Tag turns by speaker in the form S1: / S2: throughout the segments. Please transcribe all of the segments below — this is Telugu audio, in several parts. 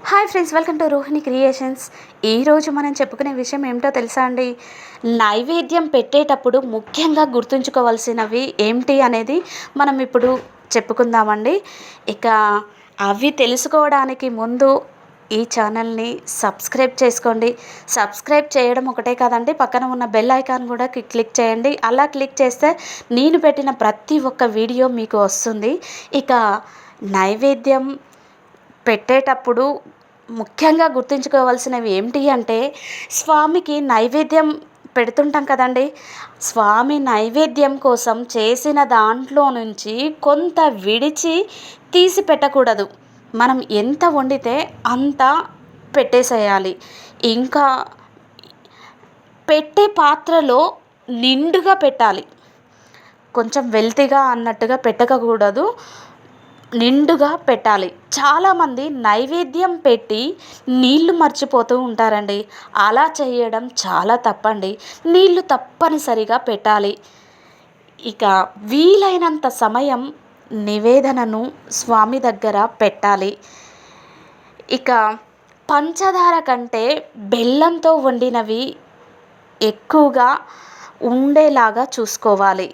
S1: Hi friends, welcome to Rohini creations. ఈరోజు మనం చెప్పుకునే విషయం ఏమిటో తెలుసా అండి? నైవేద్యం పెట్టేటప్పుడు ముఖ్యంగా గుర్తుంచుకోవాల్సినవి ఏమిటి అనేది మనం ఇప్పుడు చెప్పుకుందామండి. ఇక అవి తెలుసుకోవడానికి ముందు ఈ ఛానల్ని సబ్స్క్రైబ్ చేసుకోండి. సబ్స్క్రైబ్ చేయడం ఒకటే కాదండి, పక్కన ఉన్న బెల్ ఐకాన్ కూడా క్లిక్ చేయండి. అలా క్లిక్ చేస్తే నేను పెట్టిన ప్రతి ఒక్క వీడియో మీకు వస్తుంది. ఇక నైవేద్యం పెట్టేటప్పుడు ముఖ్యంగా గుర్తుంచుకోవాల్సినవి ఏమిటి అంటే, స్వామికి నైవేద్యం పెడుతుంటాం కదండి. స్వామి నైవేద్యం కోసం చేసిన దాంట్లో నుంచి కొంత విడిచి తీసి పెట్టకూడదు. మనం ఎంత వండితే అంత పెట్టేసేయాలి. ఇంకా పెట్టే పాత్రలో నిండుగా పెట్టాలి. కొంచెం వెల్తిగా అన్నట్టుగా పెట్టకూడదు, నిండుగా పెట్టాలి. చాలామంది నైవేద్యం పెట్టి నీళ్లు మర్చిపోతూ ఉంటారండి. అలా చేయడం చాలా తప్పండి. నీళ్లు తప్పనిసరిగా పెట్టాలి. ఇక వీలైనంత సమయం నివేదనను స్వామి దగ్గర పెట్టాలి. ఇక పంచదార కంటే బెల్లంతో వండినవి ఎక్కువగా ఉండేలాగా చూసుకోవాలి.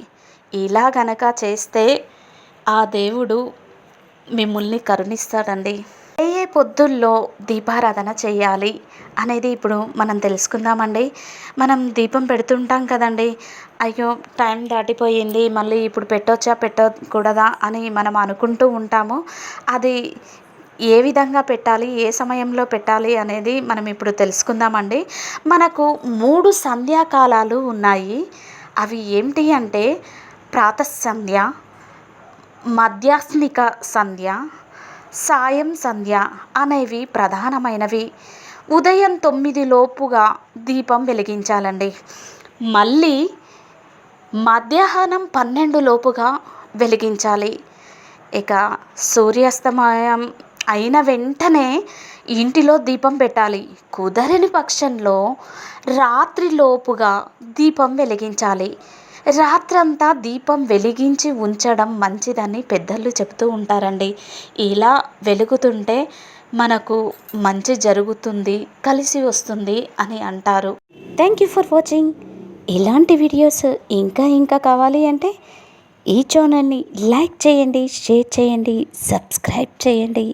S1: ఇలా గనక చేస్తే ఆ దేవుడు మిమ్మల్ని కరుణిస్తాడండి. ఏ ఏ పొద్దుల్లో దీపారాధన చేయాలి అనేది ఇప్పుడు మనం తెలుసుకుందామండి. మనం దీపం పెడుతుంటాం కదండి. అయ్యో, టైం దాటిపోయింది, మళ్ళీ ఇప్పుడు పెట్టొచ్చా పెట్టకూడదా అని మనం అనుకుంటూ ఉంటాము. అది ఏ విధంగా పెట్టాలి, ఏ సమయంలో పెట్టాలి అనేది మనం ఇప్పుడు తెలుసుకుందామండి. మనకు 3 సంధ్యాకాలాలు ఉన్నాయి. అవి ఏమిటి అంటే, ప్రాతఃసంధ్య, మధ్యాహ్నిక సంధ్య, సాయం సంధ్య అనేవి ప్రధానమైనవి. ఉదయం 9 లోపుగా దీపం వెలిగించాలండి. మళ్ళీ మధ్యాహ్నం 12 లోపుగా వెలిగించాలి. ఇక సూర్యాస్తమయం అయిన వెంటనే ఇంటిలో దీపం పెట్టాలి. కుదరని పక్షంలో రాత్రిలోపుగా దీపం వెలిగించాలి. రాత్రంతా దీపం వెలిగించి ఉంచడం మంచిదని పెద్దలు చెబుతూ ఉంటారండి. ఇలా వెలుగుతుంటే మనకు మంచి జరుగుతుంది, కలిసి వస్తుంది అని అంటారు. Thank you for watching. ఇలాంటి వీడియోస్ ఇంకా కావాలి అంటే ఈ ఛానల్ని లైక్ చేయండి, షేర్ చేయండి, సబ్స్క్రైబ్ చేయండి.